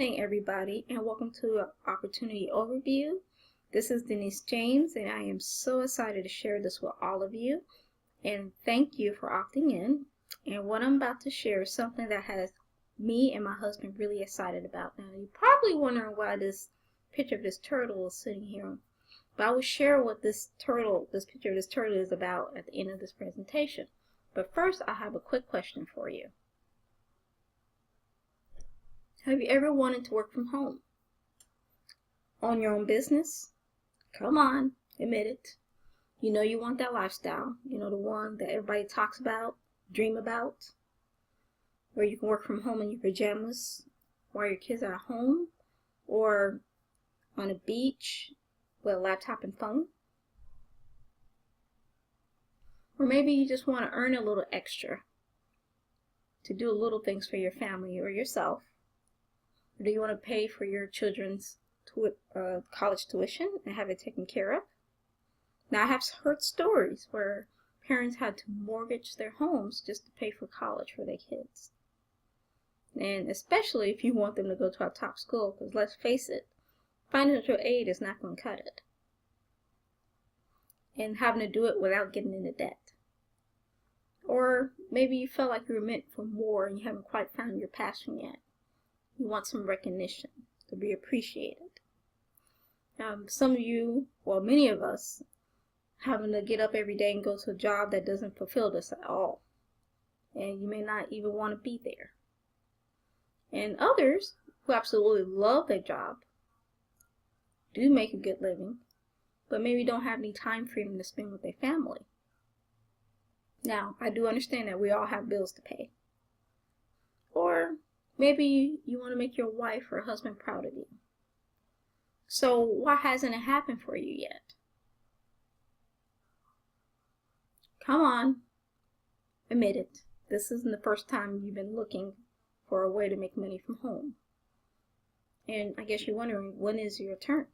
Hey everybody, and welcome to Opportunity Overview. This is Denise James, and I am so excited to share this with all of you. And thank you for opting in. And what I'm about to share is something that has me and my husband really excited about. Now, you're probably wondering why this picture of this turtle is sitting here. But I will share what this picture of this turtle is about at the end of this presentation. But first, I have a quick question for you. Have you ever wanted to work from home? Own your own business? Come on, admit it. You know you want that lifestyle. You know, the one that everybody talks about, dream about. Where you can work from home in your pajamas while your kids are at home. Or on a beach with a laptop and phone. Or maybe you just want to earn a little extra to do little things for your family or yourself. Or do you want to pay for your children's college tuition and have it taken care of? Now, I have heard stories where parents had to mortgage their homes just to pay for college for their kids. And especially if you want them to go to a top school, because let's face it, financial aid is not going to cut it. And having to do it without getting into debt. Or maybe you felt like you were meant for more and you haven't quite found your passion yet. You want some recognition, to be appreciated. Some of you, well, many of us, having to get up every day and go to a job that doesn't fulfill us at all. And you may not even want to be there. And others who absolutely love their job, do make a good living, but maybe don't have any time freedom to spend with their family. Now, I do understand that we all have bills to pay. Or maybe you want to make your wife or husband proud of you. So why hasn't it happened for you yet? Come on, admit it. This isn't the first time you've been looking for a way to make money from home. And I guess you're wondering, when is your turn?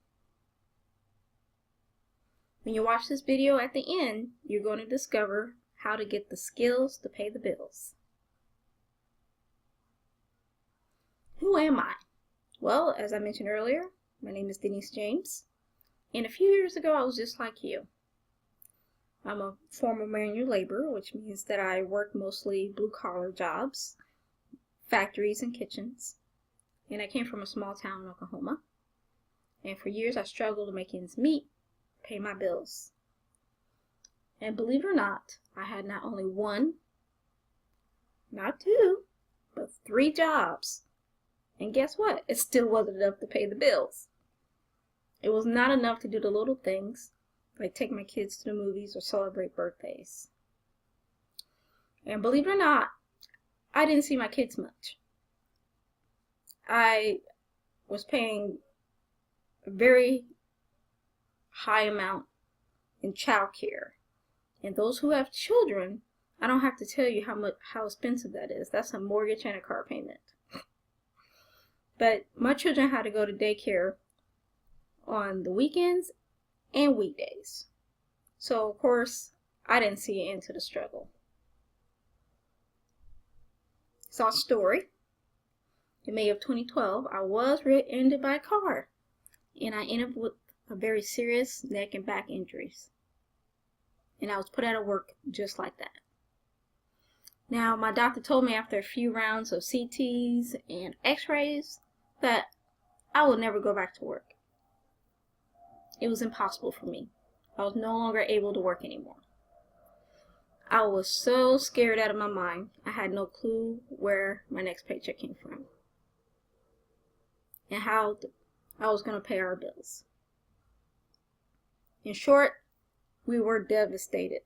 When you watch this video at the end, you're going to discover how to get the skills to pay the bills. Who am I? Well, as I mentioned earlier, my name is Denise James, and a few years ago I was just like you. I'm a former manual laborer, which means that I work mostly blue-collar jobs, factories and kitchens, and I came from a small town in Oklahoma, and for years I struggled to make ends meet, pay my bills. And believe it or not, I had not only one, not two, but 3 jobs. And guess what? It still wasn't enough to pay the bills. It was not enough to do the little things, like take my kids to the movies or celebrate birthdays. And believe it or not, I didn't see my kids much. I was paying a very high amount in child care. And those who have children, I don't have to tell you how expensive that is. That's a mortgage and a car payment. But my children had to go to daycare on the weekends and weekdays. So, of course, I didn't see an end to the struggle. Saw a story. In May of 2012, I was rear-ended by a car. And I ended up with a very serious neck and back injuries. And I was put out of work just like that. Now, my doctor told me after a few rounds of CTs and x-rays that I would never go back to work. It was impossible for me. I was no longer able to work anymore. I was so scared out of my mind, I had no clue where my next paycheck came from and how I was going to pay our bills. In short, we were devastated.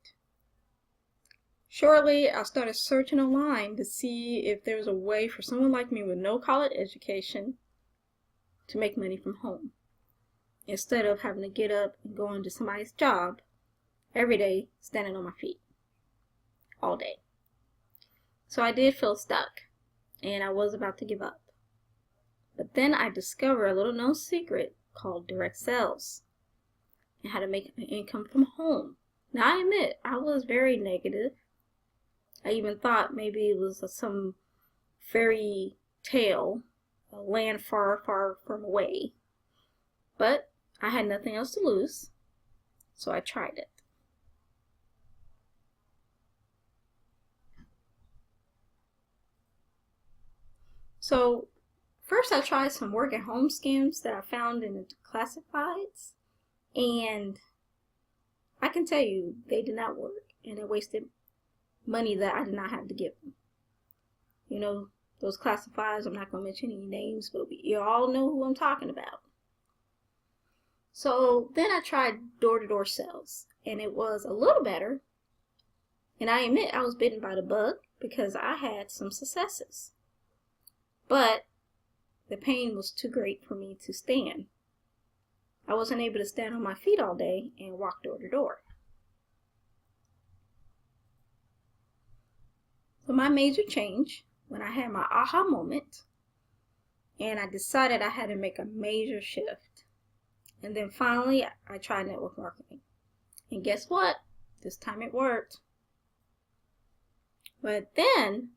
Shortly, I started searching online to see if there was a way for someone like me with no college education to make money from home, instead of having to get up and go into somebody's job every day, standing on my feet all day. So I did feel stuck, and I was about to give up. But then I discovered a little known secret called direct sales and how to make an income from home. Now, I admit, I was very negative. I even thought maybe it was some fairy tale a land far, far from away. But I had nothing else to lose, so I tried it. So first I tried some work at home scams that I found in the classifieds, and I can tell you they did not work, and it wasted money that I did not have to give them. You know, those classifieds, I'm not going to mention any names, but you all know who I'm talking about. So then I tried door-to-door sales, and it was a little better, and I admit I was bitten by the bug because I had some successes. But the pain was too great for me to stand. I wasn't able to stand on my feet all day and walk door to door. So my major change, when I had my aha moment, and I decided I had to make a major shift. And then finally, I tried network marketing. And guess what? This time it worked. But then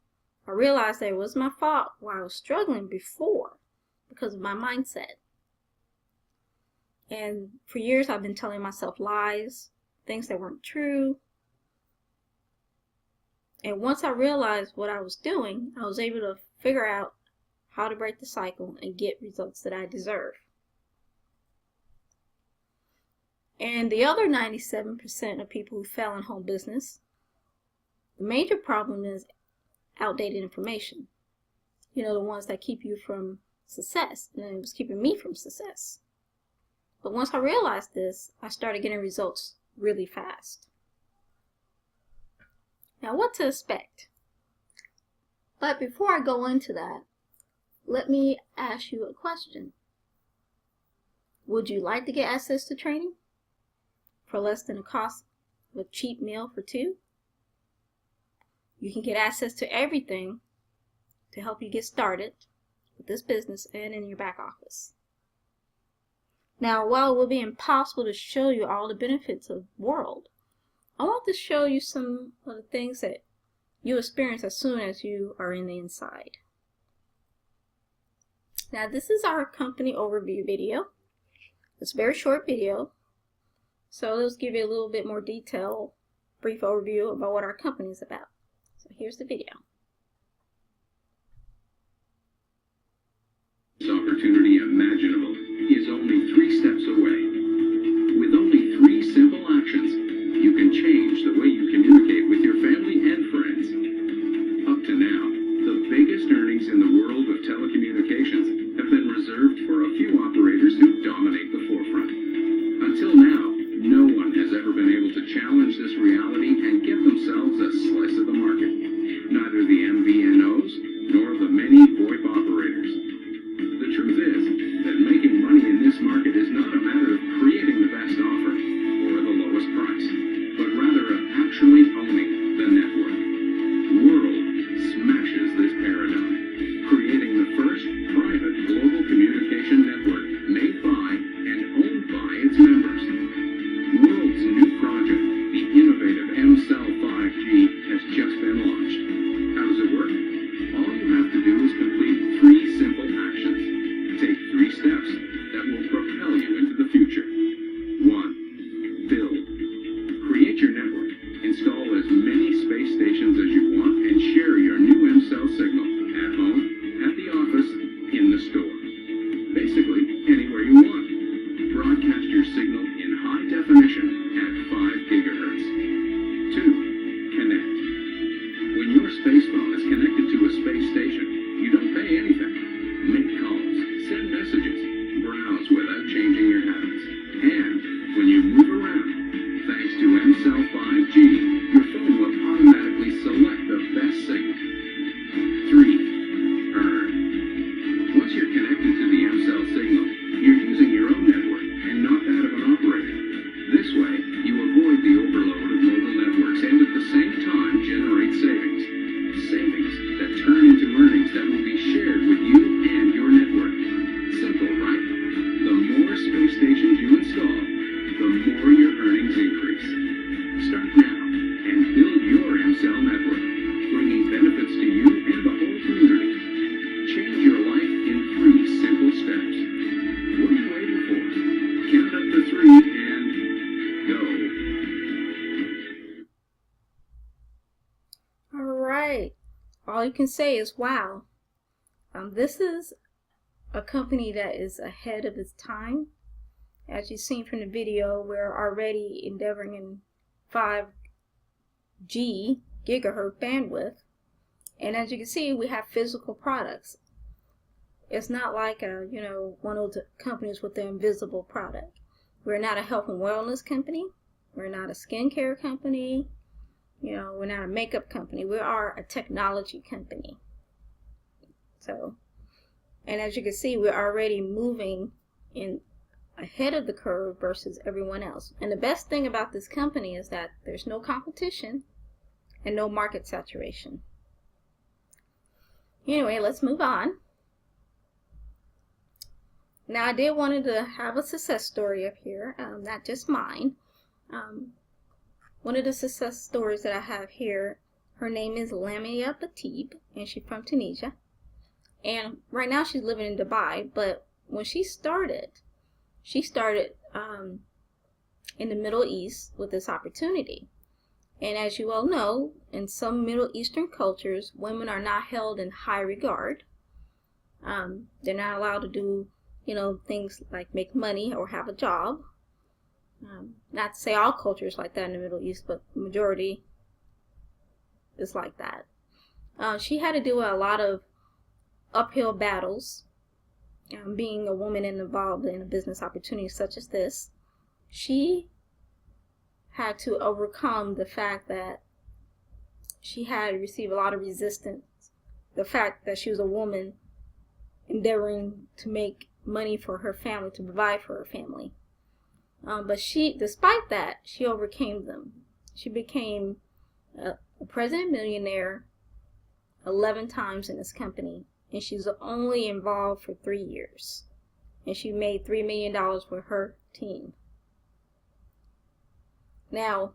I realized that it was my fault why I was struggling before because of my mindset. And for years I've been telling myself lies, things that weren't true. And once I realized what I was doing, I was able to figure out how to break the cycle and get results that I deserve. And the other 97% of people who fail in home business, the major problem is outdated information. You know, the ones that keep you from success, and it was keeping me from success. But once I realized this, I started getting results really fast. Now, what to expect? But before I go into that, let me ask you a question. Would you like to get access to training for less than the cost of a cheap meal for two? You can get access to everything to help you get started with this business and in your back office. Now, while it will be impossible to show you all the benefits of World, I want to show you some of the things that you experience as soon as you are in the inside. Now, this is our company overview video. It's a very short video, so let's give you a little bit more detail, brief overview about what our company is about. So here's the video. This opportunity imaginable is only 3 steps away. With only 3 simple actions, you can change the way you communicate with your family and friends. Up to now, the biggest earnings in the world of telecommunications have been reserved for a few operators who dominate the forefront. Until now, no one has ever been able to challenge this reality and get themselves a slice of the market. Neither the MVNOs nor the many VoIP operators. The truth is that making money in this market is not a matter of creating the best offer or the lowest price, but rather of actually owning the network. World smashes this paradigm, creating the first private global communication network made by and owned by its members. World's new project, the innovative MCell 5G, has just been launched. How does it work? All you have to do is complete 3 simple actions. Take 3 steps that will propel you into the future. 1. Build. Create your network. Install as many space stations as you want and share your new MCell signal at home, at the office, in the store. Basically, anywhere you want. Broadcast your signal in high definition at 5 gigahertz. 2. Connect. When your space phone is connected to a space station, you don't pay anything. Make calls, send messages, browse without changing your habits. And when you move around, thanks to MCell 5G, your phone will automatically select the best signal. 3. Earn. Once you're connected to the MCell signal, you're using your own network and not that of an operator. This way, you avoid the overload of mobile networks and at the same time generate savings. Savings that turn into earnings that will be shared with you and your network. Simple you can say is, wow, this is a company that is ahead of its time. As you've seen from the video, we're already endeavoring in 5G gigahertz bandwidth. And as you can see, we have physical products. It's not like one of the companies with the invisible product. We're not a health and wellness company. We're not a skincare company. We're not a makeup company. We are a technology company. So, and as you can see, we're already moving in ahead of the curve versus everyone else. And the best thing about this company is that there's no competition and no market saturation. Anyway, let's move on. Now, I did wanted to have a success story up here, not just mine. One of the success stories that I have here, her name is Lamia Batib, and she's from Tunisia. And right now she's living in Dubai, but when she started in the Middle East with this opportunity. And as you all know, in some Middle Eastern cultures, women are not held in high regard. They're not allowed to do, things like make money or have a job. Not to say all cultures like that in the Middle East, but the majority is like that. She had to do a lot of uphill battles, being a woman involved in a business opportunity such as this. She had to overcome the fact that she had received a lot of resistance. The fact that she was a woman endeavoring to make money for her family, to provide for her family. But despite that, she overcame them. She became a president millionaire 11 times in this company, and she's only involved for 3 years. And she made $3 million with her team. Now,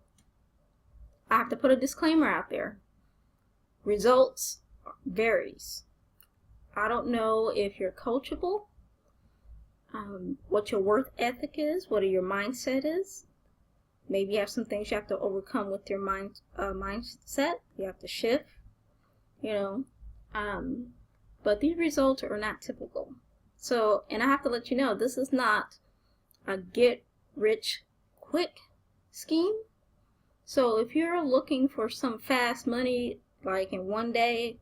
I have to put a disclaimer out there. Results varies. I don't know if you're coachable, what your work ethic is, what your mindset is. Maybe you have some things you have to overcome with your mindset. You have to shift, but these results are not typical. So, and I have to let you know, this is not a get rich quick scheme. So if you're looking for some fast money, like in one day,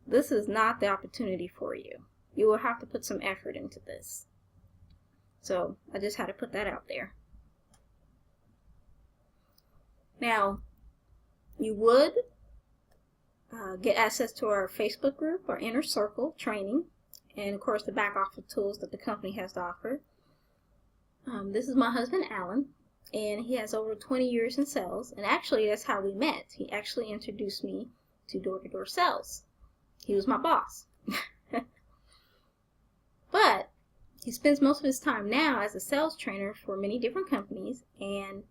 this is not the opportunity for you. You will have to put some effort into this. So I just had to put that out there. Now, you would get access to our Facebook group, our Inner Circle training, and of course the back office tools that the company has to offer. This is my husband, Alan, and he has over 20 years in sales, and actually that's how we met. He actually introduced me to door-to-door sales. He was my boss. But he spends most of his time now as a sales trainer for many different companies, and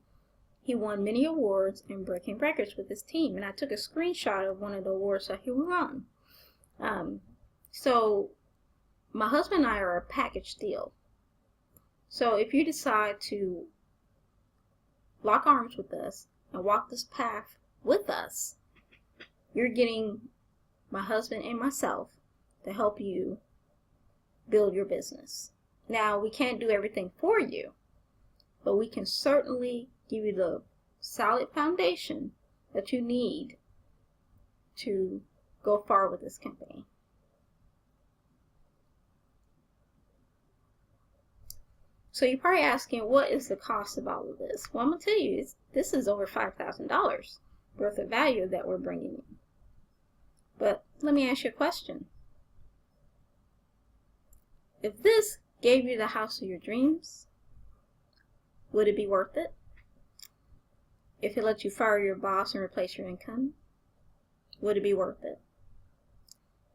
he won many awards and breaking records with his team. And I took a screenshot of one of the awards that he won. So my husband and I are a package deal. So if you decide to lock arms with us and walk this path with us, you're getting my husband and myself to help you build your business. Now, we can't do everything for you, but we can certainly give you the solid foundation that you need to go far with this company. So you're probably asking, what is the cost of all of this? Well, I'm going to tell you, this is over $5,000 worth of value that we're bringing in. But let me ask you a question. If this gave you the house of your dreams, would it be worth it? If it let you fire your boss and replace your income, would it be worth it?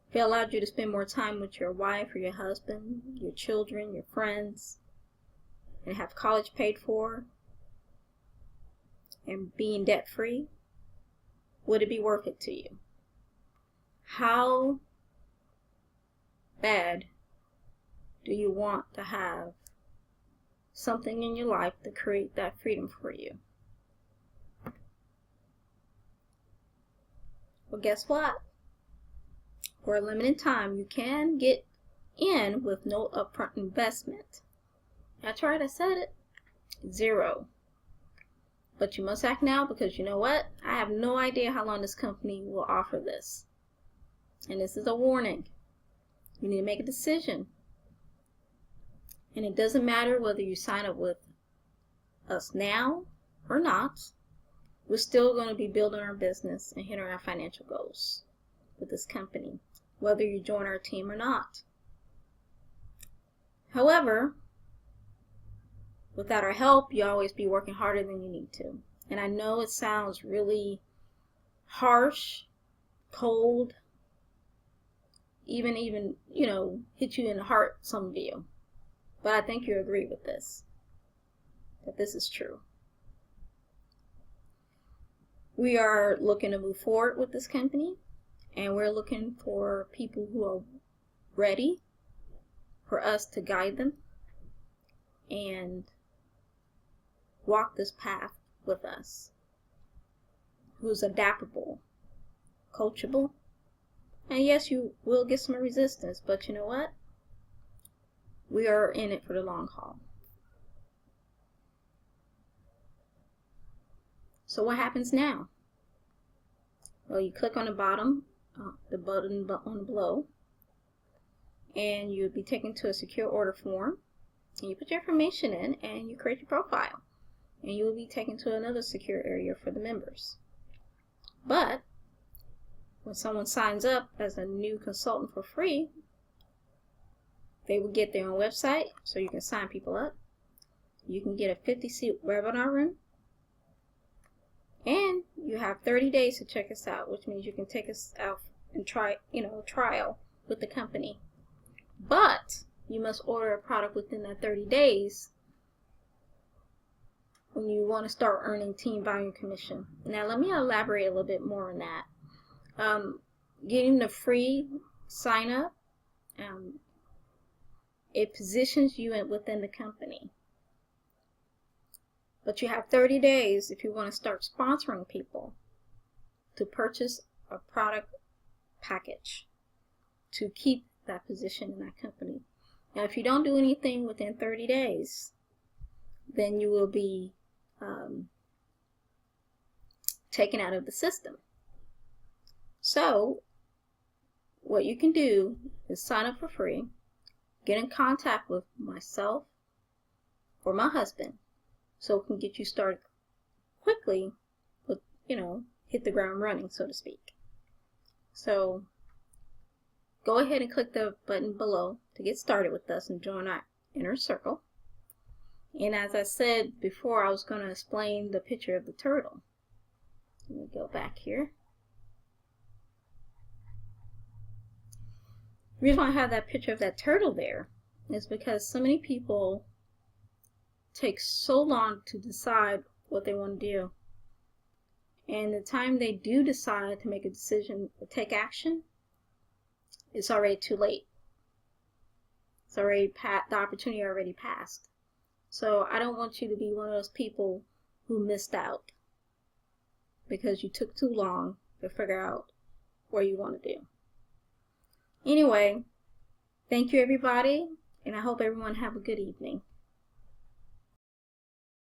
If it allowed you to spend more time with your wife or your husband, your children, your friends, and have college paid for, and being debt-free, would it be worth it to you? How bad do you want to have something in your life to create that freedom for you? Well, guess what? for a limited time, you can get in with no upfront investment. That's right, I said it. 0. But you must act now, because you know what? I have no idea how long this company will offer this. And this is a warning. You need to make a decision. And it doesn't matter whether you sign up with us now or not. We're still going to be building our business and hitting our financial goals with this company, whether you join our team or not. However, without our help, you'll always be working harder than you need to. And I know it sounds really harsh, cold, even hit you in the heart, some of you. But I think you agree with this, that this is true. We are looking to move forward with this company, and we're looking for people who are ready for us to guide them and walk this path with us, who's adaptable, coachable, and yes, you will get some resistance, but you know what? We are in it for the long haul. So what happens now? Well, you click on the bottom, the button on below, and you'll be taken to a secure order form, and you put your information in, and you create your profile, and you will be taken to another secure area for the members. But when someone signs up as a new consultant for free, they will get their own website, so you can sign people up. You can get a 50-seat webinar room, and you have 30 days to check us out, which means you can take us out and try, trial with the company. But you must order a product within that 30 days when you want to start earning team volume commission. Now, let me elaborate a little bit more on that. Getting the free sign up, it positions you within the company. But you have 30 days if you want to start sponsoring people to purchase a product package to keep that position in that company. Now, if you don't do anything within 30 days, then you will be taken out of the system. So, what you can do is sign up for free, get in contact with myself or my husband, so it can get you started quickly with, hit the ground running, so to speak. So go ahead and click the button below to get started with us and join our inner circle. And as I said before, I was going to explain the picture of the turtle. Let me go back here. The reason why I have that picture of that turtle there is because so many people take so long to decide what they want to do. And the time they do decide to make a decision or take action, it's already too late. It's already the opportunity already passed. So I don't want you to be one of those people who missed out because you took too long to figure out what you want to do. Anyway, thank you everybody, and I hope everyone have a good evening.